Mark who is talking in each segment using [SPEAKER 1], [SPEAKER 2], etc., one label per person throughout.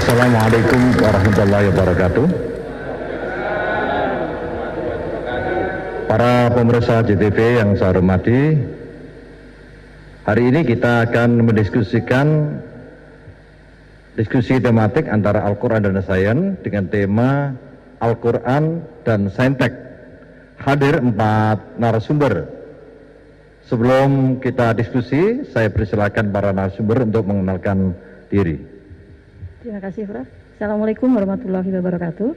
[SPEAKER 1] Assalamualaikum warahmatullahi wabarakatuh. Para pemirsa JTV yang saya hormati, hari ini kita akan mendiskusikan diskusi tematik antara Al-Quran dan Sains dengan tema Al-Quran dan Saintek. Hadir 4 narasumber. Sebelum kita diskusi, saya persilakan para narasumber untuk mengenalkan diri.
[SPEAKER 2] Terima kasih, Prof. Assalamualaikum warahmatullahi wabarakatuh.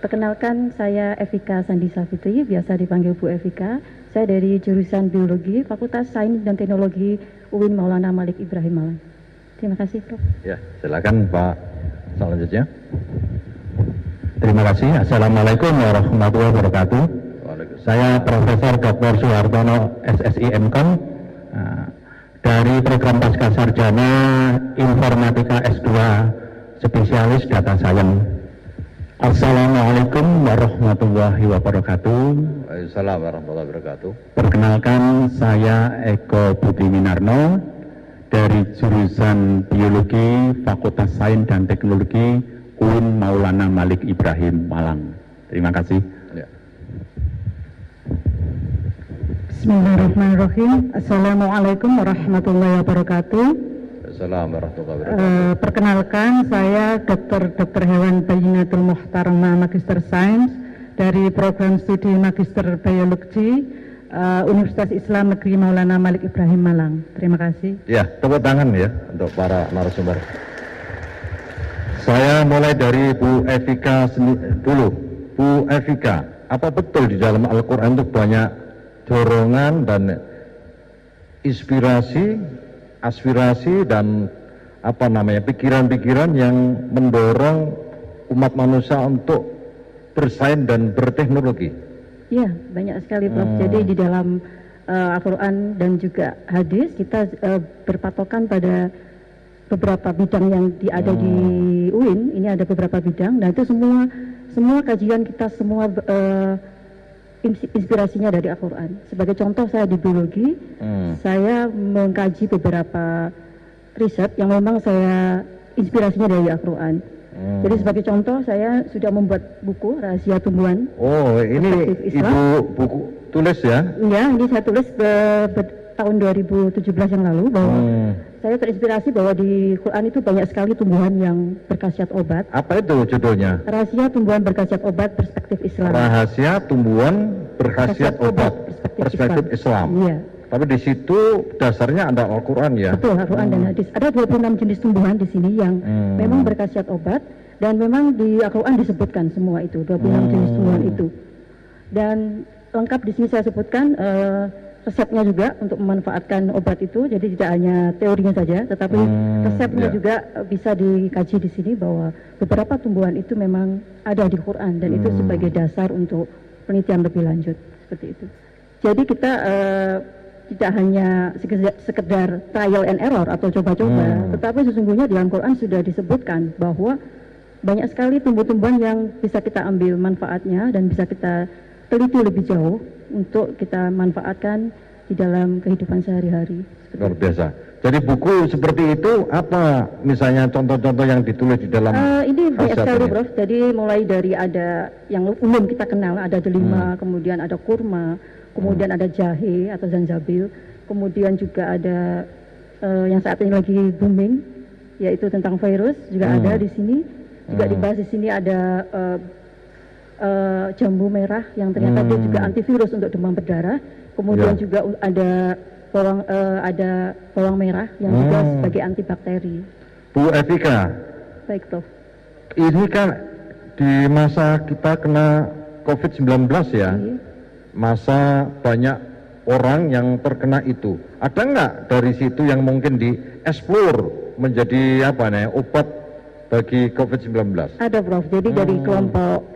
[SPEAKER 2] Perkenalkan, saya Evika Sandi Safitri, biasa dipanggil Bu Evika. Saya dari jurusan Biologi, Fakultas Sains dan Teknologi UIN Maulana Malik Ibrahim Malang. Terima kasih, Prof.
[SPEAKER 1] Ya, silakan Pak selanjutnya.
[SPEAKER 3] Terima kasih. Assalamualaikum warahmatullahi wabarakatuh. Saya Profesor Dr. Suhartono SSI MKon dari program Pasca Sarjana Informatika S2 Spesialis Data Science. Assalamualaikum warahmatullahi wabarakatuh.
[SPEAKER 1] Waalaikumsalam warahmatullahi wabarakatuh.
[SPEAKER 3] Perkenalkan, saya Eko Budi Minarno dari jurusan Biologi Fakultas Sains dan Teknologi UIN Maulana Malik Ibrahim Malang. Terima kasih.
[SPEAKER 1] Ya.
[SPEAKER 2] Bismillahirrahmanirrahim. Assalamualaikum warahmatullahi wabarakatuh.
[SPEAKER 1] Assalamualaikum warahmatullahi wabarakatuh.
[SPEAKER 2] Perkenalkan, saya Dr. Hewan Bayinatul Muhtarama Magister Sains dari program studi Magister Biologi Universitas Islam Negeri Maulana Malik Ibrahim Malang. Terima kasih.
[SPEAKER 1] Ya, tepuk tangan ya untuk para narasumber. Saya mulai dari Bu Evika dulu. Bu Evika, apa betul di dalam Al-Quran itu banyak dorongan dan inspirasi, aspirasi dan pikiran-pikiran yang mendorong umat manusia untuk bersains dan berteknologi?
[SPEAKER 2] Iya, banyak sekali, Prof. Jadi di dalam Al-Quran dan juga hadis kita berpatokan pada beberapa bidang yang ada di UIN. Ini ada beberapa bidang, dan itu semua kajian kita semua inspirasinya dari Al-Quran. Sebagai contoh, saya di biologi, saya mengkaji beberapa riset yang memang saya inspirasinya dari Al-Quran. Jadi sebagai contoh, saya sudah membuat buku Rahasia Tumbuhan.
[SPEAKER 1] Oh, ini Ibu buku tulis ya?
[SPEAKER 2] Iya, ini saya tulis tahun 2017 yang lalu, bahwa saya terinspirasi bahwa di Quran itu banyak sekali tumbuhan yang berkhasiat obat.
[SPEAKER 1] Apa itu judulnya?
[SPEAKER 2] Rahasia Tumbuhan Berkhasiat Obat Perspektif Islam.
[SPEAKER 1] Rahasia Tumbuhan Berkhasiat Obat Perspektif Islam.
[SPEAKER 2] Iya.
[SPEAKER 1] Tapi di situ dasarnya ada Al-Quran ya?
[SPEAKER 2] Betul, Al-Quran dan hadis. Ada 26 jenis tumbuhan di sini yang memang berkhasiat obat, dan memang di Al-Quran disebutkan semua itu, 26 jenis tumbuhan itu. Dan lengkap di sini saya sebutkan resepnya juga untuk memanfaatkan obat itu. Jadi tidak hanya teorinya saja, tetapi resepnya juga bisa dikaji di sini, bahwa beberapa tumbuhan itu memang ada di Quran, dan itu sebagai dasar untuk penelitian lebih lanjut, seperti itu. Jadi kita tidak hanya sekedar trial and error atau coba-coba, tetapi sesungguhnya di dalam Quran sudah disebutkan bahwa banyak sekali tumbuh-tumbuhan yang bisa kita ambil manfaatnya dan bisa kita teliti lebih jauh untuk kita manfaatkan di dalam kehidupan sehari-hari.
[SPEAKER 1] Luar biasa. Jadi buku seperti itu apa misalnya contoh-contoh yang ditulis di dalam
[SPEAKER 2] ini banyak sekali, Prof. Jadi mulai dari ada yang umum kita kenal, ada delima, kemudian ada kurma, kemudian ada jahe atau zanjabil, kemudian juga ada yang saat ini lagi booming, yaitu tentang virus, juga ada di sini. Juga dibahas di sini ada jambu merah yang ternyata dia juga antivirus untuk demam berdarah. Kemudian juga ada bawang merah yang juga sebagai antibakteri.
[SPEAKER 1] Bu Evika,
[SPEAKER 2] baik, Prof.
[SPEAKER 1] Ini kan di masa kita kena COVID-19 ya, masa banyak orang yang terkena itu. Ada nggak dari situ yang mungkin dieksplor menjadi obat bagi COVID-19?
[SPEAKER 2] Ada, Prof. Jadi dari kelompok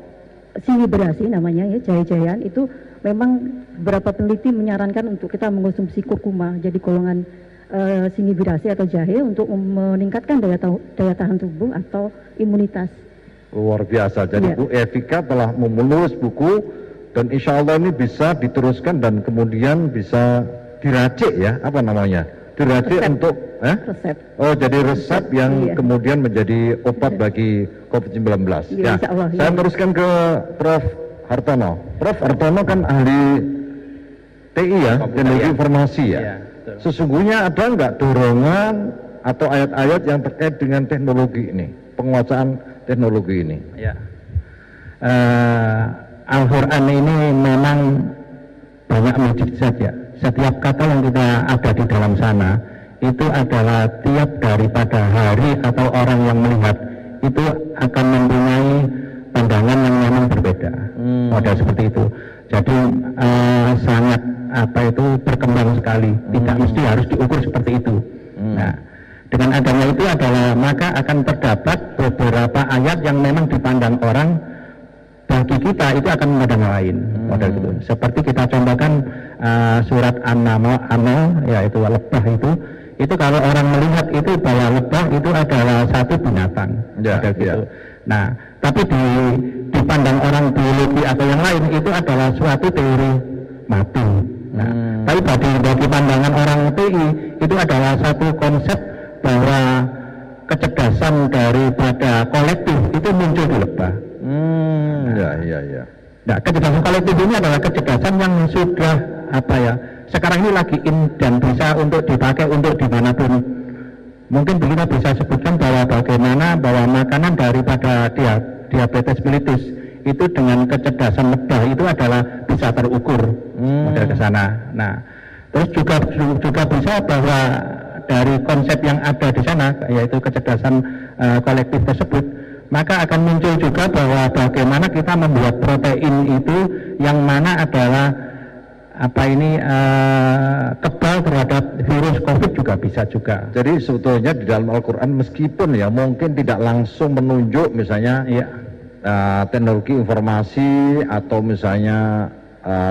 [SPEAKER 2] Singiberasi namanya ya, jahe-jahean, itu memang beberapa peneliti menyarankan untuk kita mengkonsumsi kurkuma, jadi golongan Singiberasi atau jahe, untuk meningkatkan daya tahan tubuh atau imunitas.
[SPEAKER 1] Luar biasa. Jadi Bu Evika telah menulis buku, dan insya Allah ini bisa diteruskan dan kemudian bisa diracik ya, diracik
[SPEAKER 2] Resep.
[SPEAKER 1] untuk
[SPEAKER 2] Resep.
[SPEAKER 1] oh jadi resep yang
[SPEAKER 2] Iya.
[SPEAKER 1] kemudian menjadi obat bagi COVID-19.
[SPEAKER 2] Iya, insya Allah,
[SPEAKER 1] Saya
[SPEAKER 2] iya.
[SPEAKER 1] teruskan ke Prof. Hartono. Prof. Hartono kan ahli TI ya, teknologi informasi ya.
[SPEAKER 4] Iya, betul.
[SPEAKER 1] Sesungguhnya ada nggak dorongan atau ayat-ayat yang terkait dengan teknologi ini, penguasaan teknologi ini?
[SPEAKER 4] Ya. Al-Quran ini memang banyak mujizat ya. Setiap kata yang kita ada di dalam sana itu adalah tiap daripada hari atau orang yang melihat itu akan mempunyai pandangan yang memang berbeda. Model seperti itu. Jadi sangat berkembang sekali. Tidak mesti harus diukur seperti itu. Nah, dengan adanya itu adalah maka akan terdapat beberapa ayat yang memang dipandang orang bagi kita itu akan memandang lain. Model itu. Seperti kita contohkan surat An-Naml yaitu lebah itu kalau orang melihat itu bahwa lebah itu adalah satu binatang.
[SPEAKER 1] Ya,
[SPEAKER 4] Model gitu.
[SPEAKER 1] ya.
[SPEAKER 4] Nah, tapi dipandang orang biologi atau yang lain itu adalah suatu teori mati. Nah, tapi bagi pandangan orang TI itu adalah satu konsep bahwa kecerdasan daripada kolektif itu muncul di lebah.
[SPEAKER 1] Ya.
[SPEAKER 4] Nah, kecerdasan kolektif ini adalah kecerdasan yang sudah sekarang ini lagi in dan bisa untuk dipakai untuk dimanapun. Mungkin kita bisa sebutkan bahwa bagaimana bahwa makanan daripada diabetes mellitus itu dengan kecerdasan lebah itu adalah bisa terukur model ke sana. Nah, terus juga bisa bahwa dari konsep yang ada di sana yaitu kecerdasan kolektif tersebut, maka akan muncul juga bahwa bagaimana kita membuat protein itu yang mana adalah kebal terhadap virus COVID juga bisa juga.
[SPEAKER 1] Jadi sebetulnya di dalam Al-Quran meskipun ya mungkin tidak langsung menunjuk misalnya teknologi informasi atau misalnya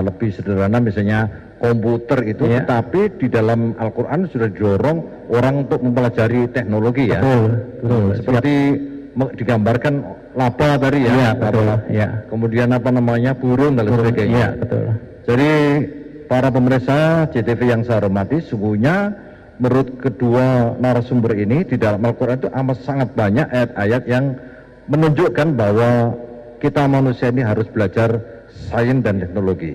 [SPEAKER 1] lebih sederhana misalnya komputer itu, tetapi di dalam Al-Quran sudah didorong orang untuk mempelajari teknologi ya.
[SPEAKER 4] Betul.
[SPEAKER 1] Seperti digambarkan laba tadi ya,
[SPEAKER 4] betul.
[SPEAKER 1] Kemudian burung dan lain sebagainya.
[SPEAKER 4] Iya, betul.
[SPEAKER 1] Jadi para pemirsa CTV yang saya hormati, sungguhnya menurut kedua narasumber ini di dalam Al-Quran itu amat sangat banyak ayat-ayat yang menunjukkan bahwa kita manusia ini harus belajar sains dan teknologi.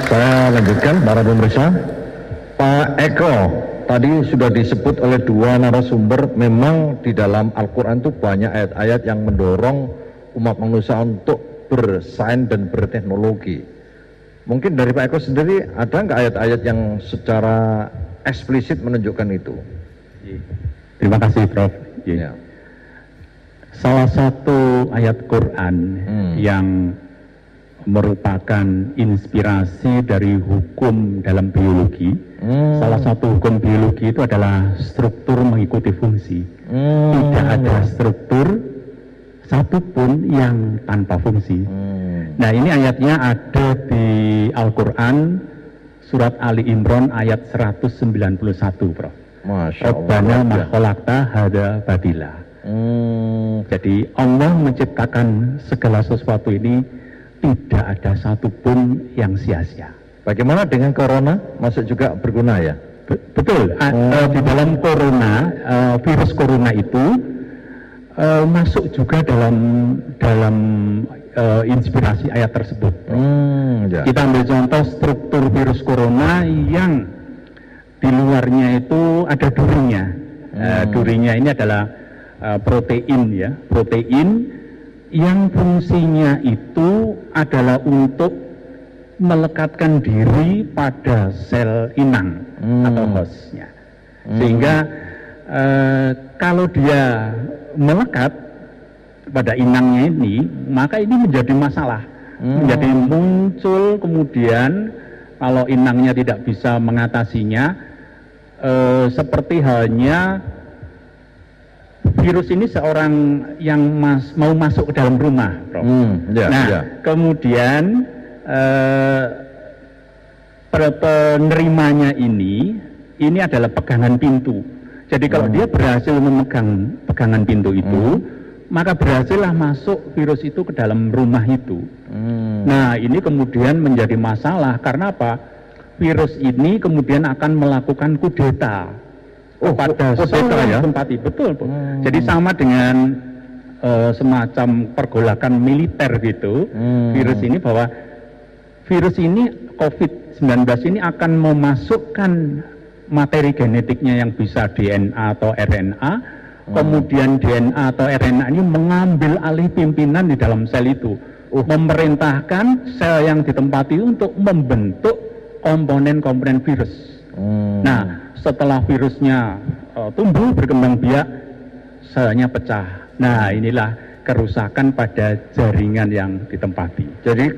[SPEAKER 1] Saya lanjutkan para pemirsa. Pak Eko, tadi sudah disebut oleh dua narasumber, memang di dalam Al-Quran itu banyak ayat-ayat yang mendorong umat manusia untuk bersains dan berteknologi. Mungkin dari Pak Eko sendiri ada nggak ayat-ayat yang secara eksplisit menunjukkan itu?
[SPEAKER 3] Terima kasih Prof.
[SPEAKER 1] Ya.
[SPEAKER 3] Salah satu ayat Quran yang merupakan inspirasi dari hukum dalam biologi. Salah satu hukum biologi itu adalah struktur mengikuti fungsi. Tidak ada struktur satupun yang tanpa fungsi. Nah, ini ayatnya ada di Al-Quran surat Ali Imran ayat 191, Prof.
[SPEAKER 1] Masya Allah.
[SPEAKER 3] Rabbana ma khalaqta hadza batila. Jadi Allah menciptakan segala sesuatu ini tidak ada satupun yang sia-sia.
[SPEAKER 1] Bagaimana dengan corona? Masuk juga berguna ya?
[SPEAKER 3] Betul. Di dalam corona, virus corona itu masuk juga dalam inspirasi ayat tersebut. Kita ambil contoh struktur virus corona yang di luarnya itu ada durinya. Durinya ini adalah protein ya, protein yang fungsinya itu adalah untuk melekatkan diri pada sel inang atau hostnya, sehingga kalau dia melekat pada inangnya ini, maka ini menjadi masalah, menjadi muncul kemudian kalau inangnya tidak bisa mengatasinya, seperti halnya virus ini seorang yang mau masuk ke dalam rumah, Prof. Kemudian penerimanya ini adalah pegangan pintu. Jadi kalau dia berhasil memegang pegangan pintu itu, maka berhasillah masuk virus itu ke dalam rumah itu. Nah, ini kemudian menjadi masalah karena apa? Virus ini kemudian akan melakukan kudeta pada seorang tempat itu. Betul, Bu. Jadi sama dengan semacam pergolakan militer gitu. Virus ini bahwa virus ini COVID-19 ini akan memasukkan materi genetiknya yang bisa DNA atau RNA, kemudian DNA atau RNA ini mengambil alih pimpinan di dalam sel itu, memerintahkan sel yang ditempati untuk membentuk komponen-komponen virus. Nah, setelah virusnya tumbuh berkembang biak, selnya pecah. Nah, inilah kerusakan pada jaringan yang ditempati.
[SPEAKER 1] Jadi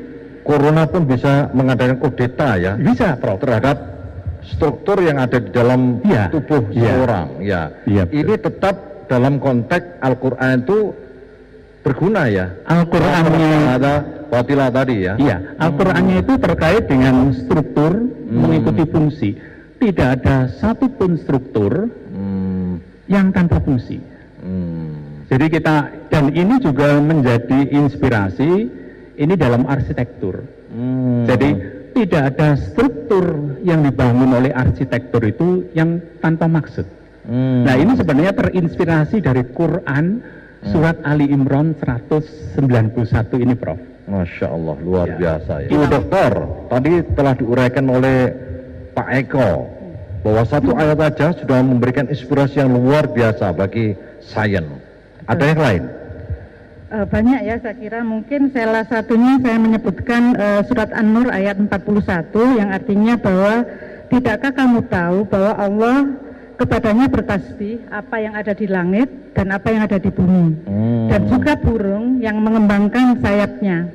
[SPEAKER 1] corona pun bisa mengadakan kudeta ya?
[SPEAKER 3] Bisa, Prof.
[SPEAKER 1] Terhadap struktur yang ada di dalam tubuh seseorang. Ini tetap dalam konteks Al-Quran itu berguna ya?
[SPEAKER 3] Al-Qurannya
[SPEAKER 1] ada watilah tadi ya?
[SPEAKER 3] Iya, Al-Qurannya itu terkait dengan struktur mengikuti fungsi. Tidak ada satupun struktur yang tanpa fungsi. Jadi kita, dan ini juga menjadi inspirasi ini dalam arsitektur. Jadi tidak ada struktur yang dibangun oleh arsitektur itu yang tanpa maksud. Nah, ini sebenarnya terinspirasi dari Quran surat Ali Imran 191 ini, Prof.
[SPEAKER 1] Masya Allah, luar biasa ya. Dokter, tadi telah diuraikan oleh Pak Eko bahwa satu ayat saja sudah memberikan inspirasi yang luar biasa bagi sains. Ada yang lain?
[SPEAKER 2] Banyak ya, saya kira mungkin salah satunya saya menyebutkan surat An-Nur ayat 41 yang artinya bahwa tidakkah kamu tahu bahwa Allah kepadanya bertasbih apa yang ada di langit dan apa yang ada di bumi, dan juga burung yang mengembangkan sayapnya.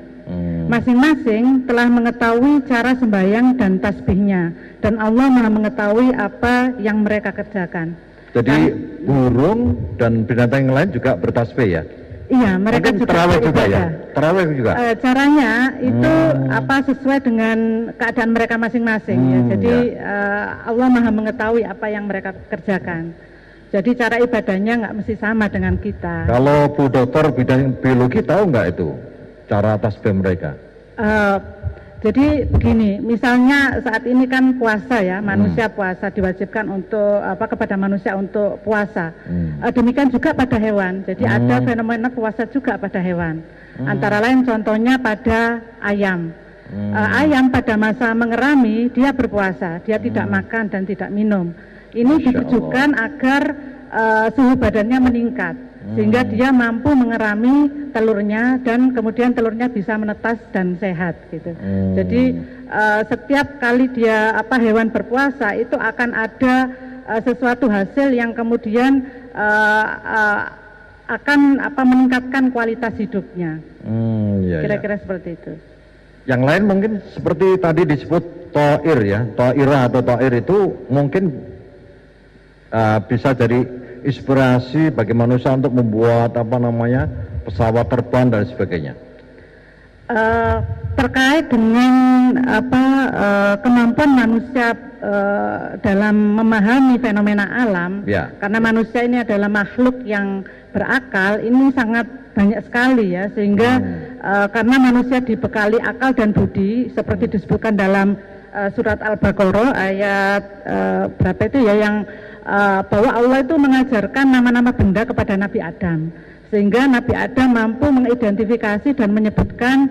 [SPEAKER 2] Masing-masing telah mengetahui cara sembahyang dan tasbihnya, dan Allah Maha mengetahui apa yang mereka kerjakan.
[SPEAKER 1] Jadi burung dan binatang yang lain juga bertasbih ya?
[SPEAKER 2] Iya, mereka
[SPEAKER 1] mungkin
[SPEAKER 2] juga
[SPEAKER 1] terawih juga ya? Terawih juga?
[SPEAKER 2] Caranya itu sesuai dengan keadaan mereka masing-masing ya. Jadi Allah Maha mengetahui apa yang mereka kerjakan. Jadi cara ibadahnya nggak mesti sama dengan kita.
[SPEAKER 1] Kalau Bu Dokter bidang biologi tahu nggak itu cara tasbih mereka?
[SPEAKER 2] Jadi begini, misalnya saat ini kan puasa ya, manusia puasa diwajibkan untuk kepada manusia untuk puasa. Demikian juga pada hewan. Jadi ada fenomena puasa juga pada hewan. Antara lain contohnya pada ayam. Ayam pada masa mengerami dia berpuasa, dia tidak makan dan tidak minum. Ini ditujukan agar suhu badannya meningkat, sehingga dia mampu mengerami telurnya dan kemudian telurnya bisa menetas dan sehat gitu. Jadi setiap kali dia hewan berpuasa itu akan ada sesuatu hasil yang kemudian akan meningkatkan kualitas hidupnya. Kira-kira seperti itu.
[SPEAKER 1] Yang lain mungkin seperti tadi disebut ta'ir ya, ta'ira atau ta'ir itu mungkin bisa jadi inspirasi bagi manusia untuk membuat pesawat terbang dan sebagainya. Terkait dengan
[SPEAKER 2] kemampuan manusia dalam memahami fenomena alam, karena manusia ini adalah makhluk yang berakal, ini sangat banyak sekali ya, sehingga karena manusia dibekali akal dan budi seperti disebutkan dalam surat Al-Baqarah ayat berapa itu ya, yang bahwa Allah itu mengajarkan nama-nama benda kepada Nabi Adam, sehingga Nabi Adam mampu mengidentifikasi dan menyebutkan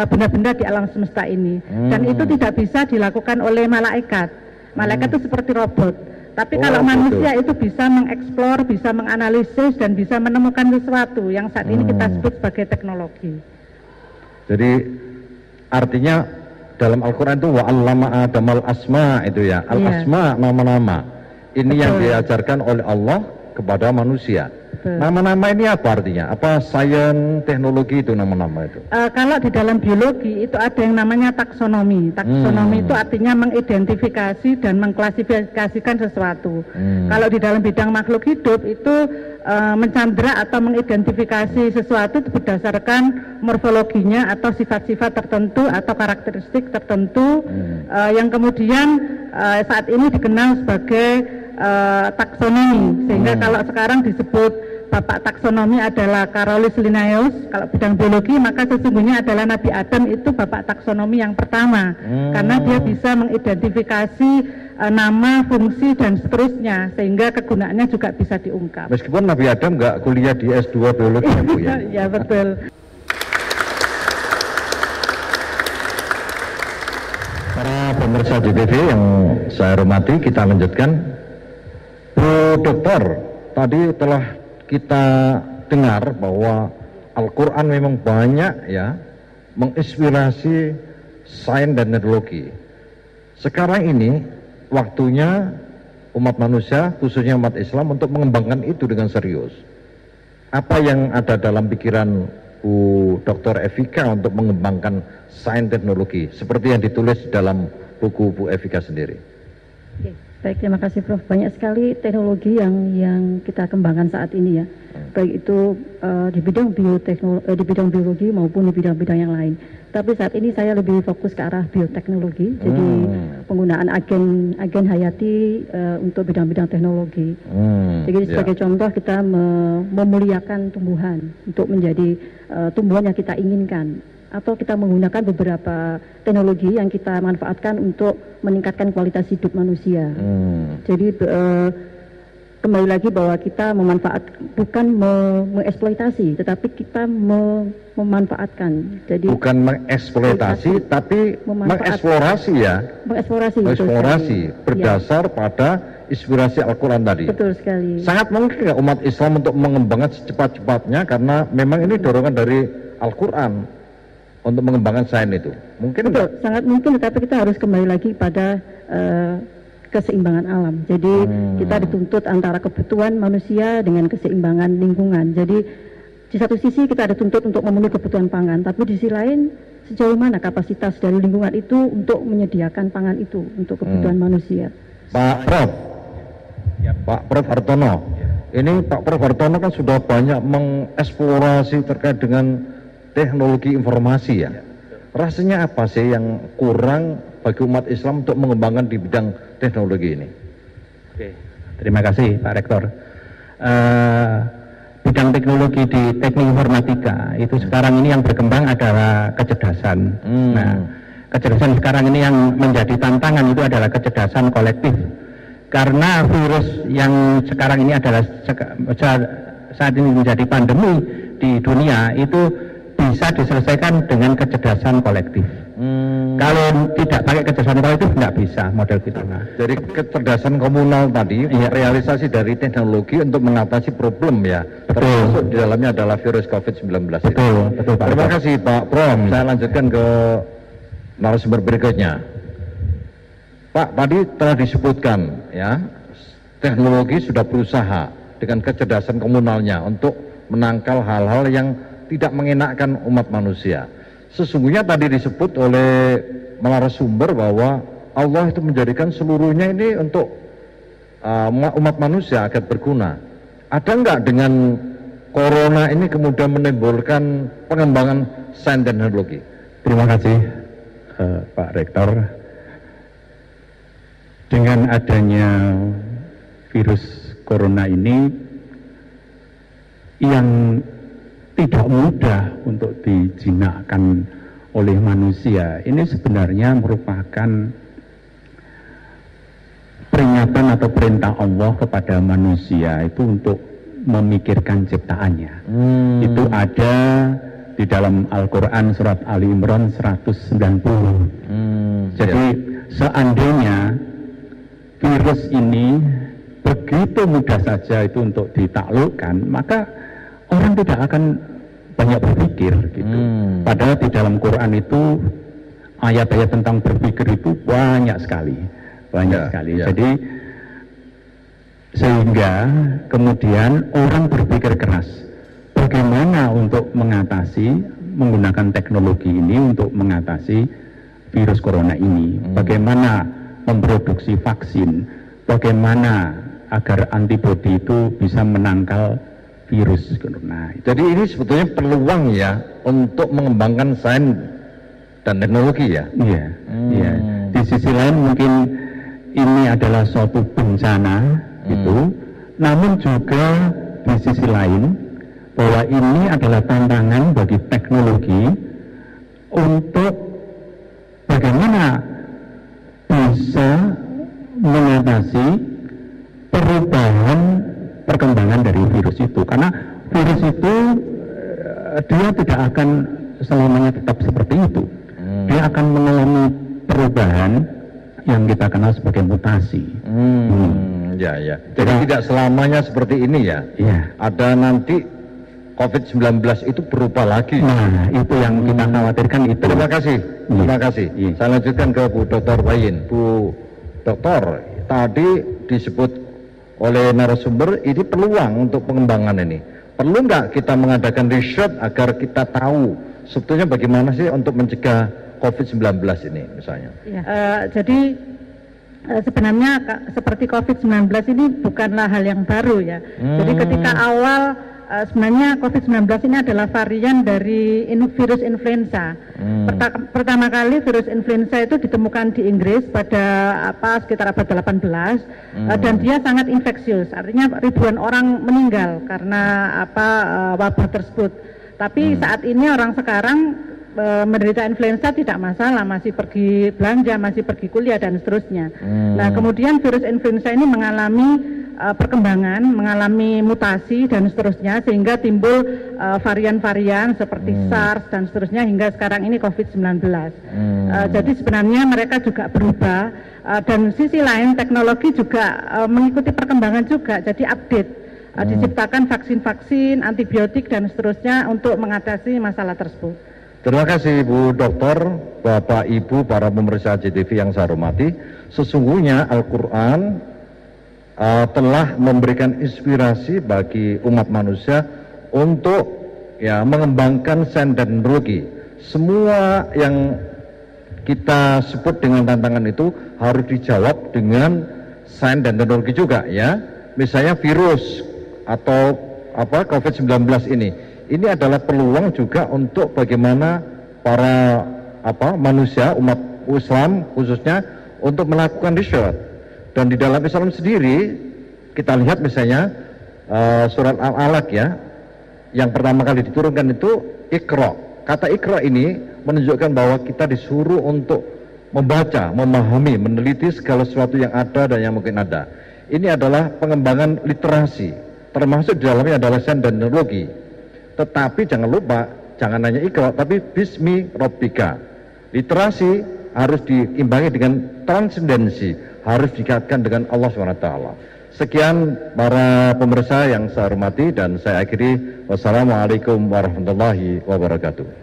[SPEAKER 2] benda-benda di alam semesta ini. Dan itu tidak bisa dilakukan oleh malaikat. Malaikat itu seperti robot. Tapi kalau manusia itu bisa mengeksplor, bisa menganalisis dan bisa menemukan sesuatu yang saat ini kita sebut sebagai teknologi. Jadi artinya dalam Al-Quran itu wa'allama Adamal asma itu ya, al-asma nama-nama. Ini yang diajarkan oleh Allah kepada manusia. Nama-nama ini apa artinya? Apa sains teknologi itu nama-nama itu? Kalau di dalam biologi itu ada yang namanya taksonomi. Taksonomi itu artinya mengidentifikasi dan mengklasifikasikan sesuatu. Kalau di dalam bidang makhluk hidup itu mencandra atau mengidentifikasi sesuatu berdasarkan morfologinya atau sifat-sifat tertentu atau karakteristik tertentu yang kemudian saat ini dikenal sebagai taksonomi, sehingga kalau sekarang disebut
[SPEAKER 5] Bapak taksonomi adalah Carolus Linnaeus, kalau bidang biologi maka sesungguhnya adalah Nabi Adam itu Bapak taksonomi yang pertama, karena dia bisa mengidentifikasi nama, fungsi dan seterusnya, sehingga kegunaannya juga bisa diungkap.
[SPEAKER 1] Meskipun Nabi Adam nggak kuliah di S2 biologi ya Bu ya?
[SPEAKER 5] Ya betul.
[SPEAKER 1] Para pemirsa JTV yang saya hormati, kita lanjutkan. Bu Dokter, tadi telah kita dengar bahwa Al-Quran memang banyak ya menginspirasi sains dan teknologi. Sekarang ini waktunya umat manusia, khususnya umat Islam, untuk mengembangkan itu dengan serius. Apa yang ada dalam pikiran Bu Dr. Evika untuk mengembangkan sains teknologi seperti yang ditulis dalam buku Bu Evika sendiri?
[SPEAKER 2] Oke, baik, terima kasih Prof. Banyak sekali teknologi yang kita kembangkan saat ini ya, baik itu di bidang di bidang biologi maupun di bidang-bidang yang lain. Tapi saat ini saya lebih fokus ke arah bioteknologi, jadi penggunaan agen hayati untuk bidang-bidang teknologi. Jadi sebagai contoh kita memuliakan tumbuhan untuk menjadi tumbuhan yang kita inginkan, atau kita menggunakan beberapa teknologi yang kita manfaatkan untuk meningkatkan kualitas hidup manusia. Jadi kembali lagi bahwa kita bukan mengeksploitasi, tetapi kita memanfaatkan. Jadi
[SPEAKER 1] bukan mengeksploitasi, tapi mengeksplorasi ya. Mengeksplorasi berdasar pada inspirasi Al-Quran tadi.
[SPEAKER 2] Betul sekali.
[SPEAKER 1] Sangat mungkin nggak umat Islam untuk mengembangkan secepat-cepatnya, karena memang ini dorongan dari Al-Quran untuk mengembangkan sains itu. Mungkin
[SPEAKER 2] betul, sangat mungkin, tetapi kita harus kembali lagi pada keseimbangan alam. Jadi kita dituntut antara kebutuhan manusia dengan keseimbangan lingkungan. Jadi di satu sisi kita dituntut untuk memenuhi kebutuhan pangan, tapi di sisi lain sejauh mana kapasitas dari lingkungan itu untuk menyediakan pangan itu untuk kebutuhan manusia.
[SPEAKER 1] Pak Prof, Pak Prof Hartono, ini Pak Prof Hartono kan sudah banyak mengeksplorasi terkait dengan teknologi informasi ya. Rasanya apa sih yang kurang bagi umat Islam untuk mengembangkan di bidang teknologi ini?
[SPEAKER 4] Oke, terima kasih Pak Rektor. Bidang teknologi di teknik informatika itu sekarang ini yang berkembang adalah kecerdasan. Nah, kecerdasan sekarang ini yang menjadi tantangan itu adalah kecerdasan kolektif. Karena virus yang sekarang ini adalah saat ini menjadi pandemi di dunia itu bisa diselesaikan dengan kecerdasan kolektif. Kalau tidak pakai kecerdasan kolektif nggak bisa model kita.
[SPEAKER 1] Jadi kecerdasan komunal tadi realisasi dari teknologi untuk mengatasi problem ya. Termasuk di dalamnya adalah virus COVID-19.
[SPEAKER 4] Betul Pak.
[SPEAKER 1] Terima kasih Pak Prof. Saya lanjutkan ke narasumber berikutnya. Pak, tadi telah disebutkan ya, teknologi sudah berusaha dengan kecerdasan komunalnya untuk menangkal hal-hal yang tidak mengenakkan umat manusia. Sesungguhnya tadi disebut oleh narasumber bahwa Allah itu menjadikan seluruhnya ini untuk umat manusia agar berguna. Ada enggak dengan corona ini kemudian menimbulkan pengembangan sains dan teknologi?
[SPEAKER 3] Terima kasih Pak Rektor. Dengan adanya virus corona ini yang tidak mudah untuk dijinakkan oleh manusia, ini sebenarnya merupakan peringatan atau perintah Allah kepada manusia itu untuk memikirkan ciptaannya. Itu ada di dalam Al-Quran surat Ali Imran 190. Jadi seandainya virus ini begitu mudah saja itu untuk ditaklukkan, maka orang tidak akan banyak berpikir gitu. Padahal di dalam Quran itu ayat-ayat tentang berpikir itu banyak sekali. Jadi sehingga kemudian orang berpikir keras bagaimana untuk mengatasi, menggunakan teknologi ini untuk mengatasi virus corona ini. Bagaimana memproduksi vaksin, bagaimana agar antibodi itu bisa menangkal virus corona.
[SPEAKER 1] Jadi ini sebetulnya peluang ya untuk mengembangkan sains dan teknologi ya.
[SPEAKER 3] Iya. Di sisi lain mungkin ini adalah suatu bencana gitu, namun juga di sisi lain bahwa ini adalah tantangan bagi teknologi untuk bagaimana bisa mengatasi perubahan perkembangan dari virus itu, karena virus itu dia tidak akan selamanya tetap seperti itu. Dia akan mengalami perubahan yang kita kenal sebagai mutasi.
[SPEAKER 1] Ya. Jadi tidak selamanya seperti ini ya.
[SPEAKER 3] Ya.
[SPEAKER 1] Ada nanti COVID-19 itu berubah lagi.
[SPEAKER 3] Nah, itu yang kita khawatirkan itu.
[SPEAKER 1] Terima kasih. Terima kasih.
[SPEAKER 3] Iya.
[SPEAKER 1] Saya lanjutkan ke Bu Dr. Wayin. Bu Dokter, tadi disebut oleh narasumber ini peluang untuk pengembangan ini. Perlu nggak kita mengadakan riset agar kita tahu sebetulnya bagaimana sih untuk mencegah COVID-19 ini misalnya?
[SPEAKER 5] Jadi sebenarnya seperti COVID-19 ini bukanlah hal yang baru ya. Jadi ketika awal sebenarnya COVID-19 ini adalah varian dari virus influenza. Pertama kali virus influenza itu ditemukan di Inggris pada sekitar abad 18 dan dia sangat infeksius. Artinya ribuan orang meninggal karena wabah tersebut. Tapi saat ini orang sekarang menderita influenza tidak masalah, masih pergi belanja, masih pergi kuliah dan seterusnya. Nah, kemudian virus influenza ini mengalami perkembangan, mengalami mutasi dan seterusnya sehingga timbul varian-varian seperti SARS dan seterusnya hingga sekarang ini COVID-19. Jadi sebenarnya mereka juga berubah dan sisi lain teknologi juga mengikuti perkembangan juga, jadi update. Diciptakan vaksin-vaksin, antibiotik dan seterusnya untuk mengatasi masalah tersebut.
[SPEAKER 1] Terima kasih Bu Dokter, Bapak Ibu, para pemirsa JTV yang saya hormati. Sesungguhnya Al-Quran telah memberikan inspirasi bagi umat manusia untuk mengembangkan sains dan teknologi. Semua yang kita sebut dengan tantangan itu harus dijawab dengan sains dan teknologi juga ya. Misalnya virus atau COVID-19 ini adalah peluang juga untuk bagaimana para manusia, umat Islam khususnya untuk melakukan riset. Dan di dalam Islam sendiri kita lihat misalnya surat Al-Alaq ya, yang pertama kali diturunkan itu Iqra. Kata Iqra ini menunjukkan bahwa kita disuruh untuk membaca, memahami, meneliti segala sesuatu yang ada dan yang mungkin ada. Ini adalah pengembangan literasi, termasuk di dalamnya adalah sains dan teknologi. Tetapi jangan lupa, jangan hanya Iqra, tapi Bismi Rabbika. Literasi harus diimbangi dengan transendensi, harus dikaitkan dengan Allah SWT. Sekian para pemirsa yang saya hormati dan saya akhiri. Wassalamualaikum warahmatullahi wabarakatuh.